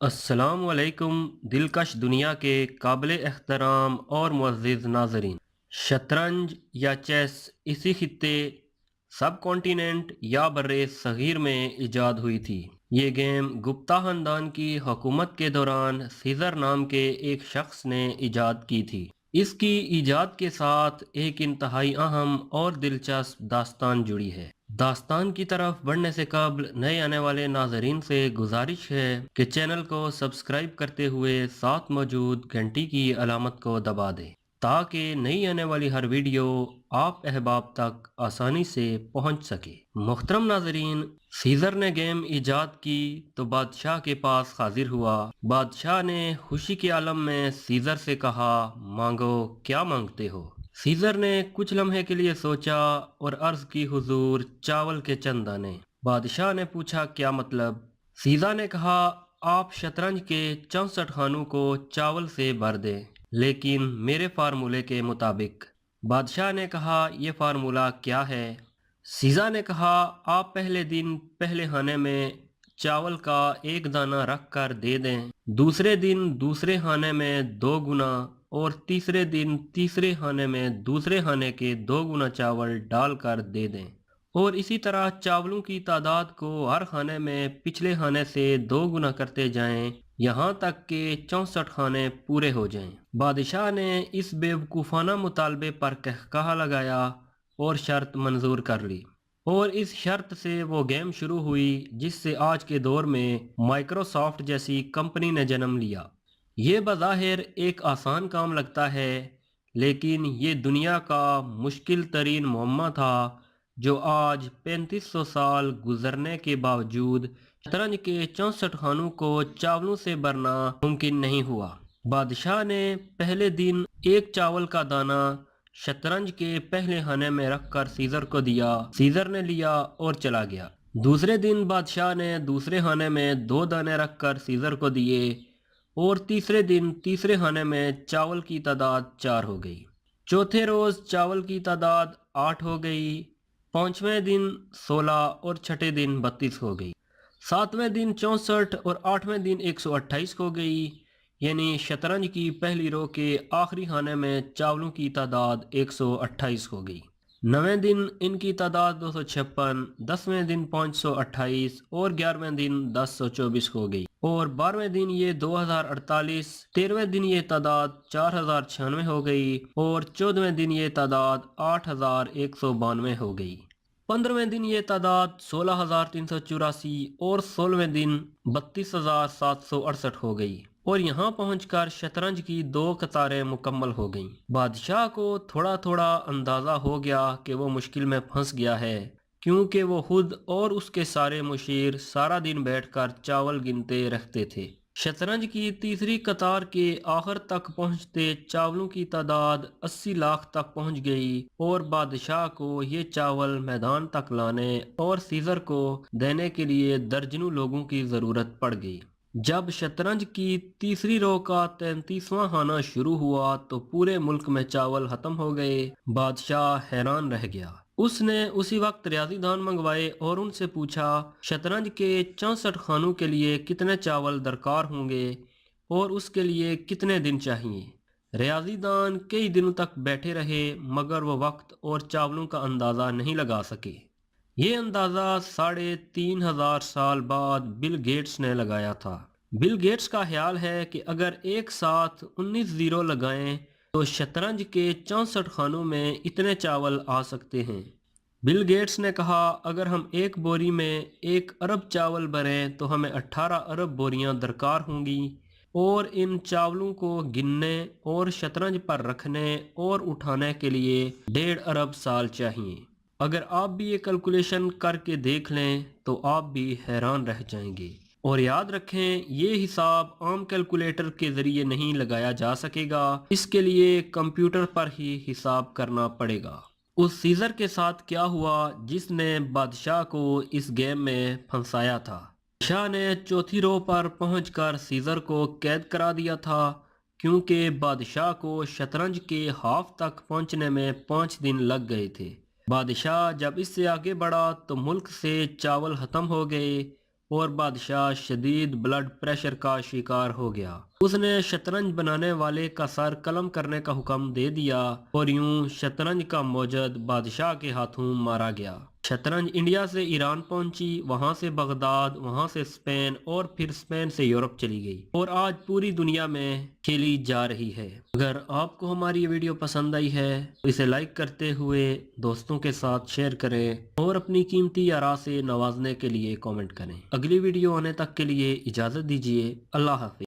السلام علیکم دلکش دنیا کے قابل احترام اور معزز ناظرین۔ شطرنج یا چیس اسی خطے سب کانٹیننٹ یا برِ صغیر میں ایجاد ہوئی تھی۔ یہ گیم گپتا خاندان کی حکومت کے دوران سیزر نام کے ایک شخص نے ایجاد کی تھی۔ اس کی ایجاد کے ساتھ ایک انتہائی اہم اور دلچسپ داستان جڑی ہے۔ داستان کی طرف بڑھنے سے قبل نئے آنے والے ناظرین سے گزارش ہے کہ چینل کو سبسکرائب کرتے ہوئے ساتھ موجود گھنٹی کی علامت کو دبا دیں تاکہ نئی آنے والی ہر ویڈیو آپ احباب تک آسانی سے پہنچ سکے۔ محترم ناظرین، سیزر نے گیم ایجاد کی تو بادشاہ کے پاس حاضر ہوا۔ بادشاہ نے خوشی کے عالم میں سیزر سے کہا، مانگو کیا مانگتے ہو؟ سیزر نے کچھ لمحے کے لیے سوچا اور عرض کی، حضور چاول کے چند دانے۔ بادشاہ نے پوچھا، کیا مطلب؟ سیزر نے کہا، آپ شطرنج کے 64 خانوں کو چاول سے بھر دیں لیکن میرے فارمولے کے مطابق۔ بادشاہ نے کہا، یہ فارمولہ کیا ہے؟ سیزر نے کہا، آپ پہلے دن پہلے خانے میں چاول کا 1 دانہ رکھ کر دے دیں، دوسرے دن دوسرے خانے میں 2 گنا اور تیسرے دن تیسرے خانے میں دوسرے خانے کے 2 گنا چاول ڈال کر دے دیں، اور اسی طرح چاولوں کی تعداد کو ہر خانے میں پچھلے خانے سے 2 گنا کرتے جائیں یہاں تک کہ 64 خانے پورے ہو جائیں۔ بادشاہ نے اس بے وقوفانہ مطالبے پر قہقہہ لگایا اور شرط منظور کر لی، اور اس شرط سے وہ گیم شروع ہوئی جس سے آج کے دور میں مائکروسافٹ جیسی کمپنی نے جنم لیا۔ یہ بظاہر ایک آسان کام لگتا ہے لیکن یہ دنیا کا مشکل ترین معمہ تھا جو آج 3500 سال گزرنے کے باوجود شطرنج کے 64 خانوں کو چاولوں سے بھرنا ممکن نہیں ہوا۔ بادشاہ نے پہلے دن ایک چاول کا دانہ شطرنج کے پہلے خانے میں رکھ کر سیزر کو دیا، سیزر نے لیا اور چلا گیا۔ دوسرے دن بادشاہ نے دوسرے خانے میں 2 دانے رکھ کر سیزر کو دیے اور تیسرے دن تیسرے خانے میں چاول کی تعداد 4 ہو گئی۔ چوتھے روز چاول کی تعداد 8 ہو گئی، پانچویں دن 16 اور چھٹے دن 32 ہو گئی، ساتویں دن 64 اور آٹھویں دن 128 ہو گئی، یعنی شطرنج کی پہلی رو کے آخری خانے میں چاولوں کی تعداد 128 ہو گئی۔ نویں دن ان کی تعداد 256، 10ویں دن 528 اور 11ویں دن 1024 ہو گئی، اور 12ویں دن یہ 2048، 13ویں دن یہ تعداد 4096 ہو گئی، اور 14ویں دن یہ تعداد 8192 ہو گئی۔ 15ویں دن یہ تعداد 16384 اور 16ویں دن 32768 ہو گئی، اور یہاں پہنچ کر شطرنج کی 2 قطاریں مکمل ہو گئیں۔ بادشاہ کو تھوڑا تھوڑا اندازہ ہو گیا کہ وہ مشکل میں پھنس گیا ہے، کیونکہ وہ خود اور اس کے سارے مشیر سارا دن بیٹھ کر چاول گنتے رہتے تھے۔ شطرنج کی تیسری قطار کے آخر تک پہنچتے چاولوں کی تعداد 80 لاکھ تک پہنچ گئی، اور بادشاہ کو یہ چاول میدان تک لانے اور سیزر کو دینے کے لیے درجنوں لوگوں کی ضرورت پڑ گئی۔ جب شطرنج کی تیسری رو کا 33واں خانہ شروع ہوا تو پورے ملک میں چاول ختم ہو گئے۔ بادشاہ حیران رہ گیا۔ اس نے اسی وقت ریاضی دان منگوائے اور ان سے پوچھا، شطرنج کے 64 خانوں کے لیے کتنے چاول درکار ہوں گے اور اس کے لیے کتنے دن چاہیے؟ ریاضی دان کئی دنوں تک بیٹھے رہے مگر وہ وقت اور چاولوں کا اندازہ نہیں لگا سکے۔ یہ اندازہ 3500 سال بعد بل گیٹس نے لگایا تھا۔ بل گیٹس کا خیال ہے کہ اگر ایک ساتھ 19 زیرو لگائیں تو شطرنج کے 64 خانوں میں اتنے چاول آ سکتے ہیں۔ بل گیٹس نے کہا، اگر ہم ایک بوری میں 1 ارب چاول بھریں تو ہمیں 18 ارب بوریاں درکار ہوں گی، اور ان چاولوں کو گننے اور شطرنج پر رکھنے اور اٹھانے کے لیے 1.5 ارب سال چاہیے۔ اگر آپ بھی یہ کیلکولیشن کر کے دیکھ لیں تو آپ بھی حیران رہ جائیں گے، اور یاد رکھیں یہ حساب عام کیلکولیٹر کے ذریعے نہیں لگایا جا سکے گا، اس کے لیے کمپیوٹر پر ہی حساب کرنا پڑے گا۔ اس سیزر کے ساتھ کیا ہوا جس نے بادشاہ کو اس گیم میں پھنسایا تھا؟ بادشاہ نے چوتھی رو پر پہنچ کر سیزر کو قید کرا دیا تھا، کیونکہ بادشاہ کو شطرنج کے ہاف تک پہنچنے میں 5 دن لگ گئے تھے۔ بادشاہ جب اس سے آگے بڑھا تو ملک سے چاول ختم ہو گئے اور بادشاہ شدید بلڈ پریشر کا شکار ہو گیا۔ اس نے شطرنج بنانے والے کا سر قلم کرنے کا حکم دے دیا اور یوں شطرنج کا موجد بادشاہ کے ہاتھوں مارا گیا۔ شطرنج انڈیا سے ایران پہنچی، وہاں سے بغداد، وہاں سے اسپین اور پھر اسپین سے یورپ چلی گئی اور آج پوری دنیا میں کھیلی جا رہی ہے۔ اگر آپ کو ہماری یہ ویڈیو پسند آئی ہے تو اسے لائک کرتے ہوئے دوستوں کے ساتھ شیئر کریں اور اپنی قیمتی آراء سے نوازنے کے لیے کامنٹ کریں۔ اگلی ویڈیو آنے تک کے لیے اجازت دیجیے۔ اللہ حافظ۔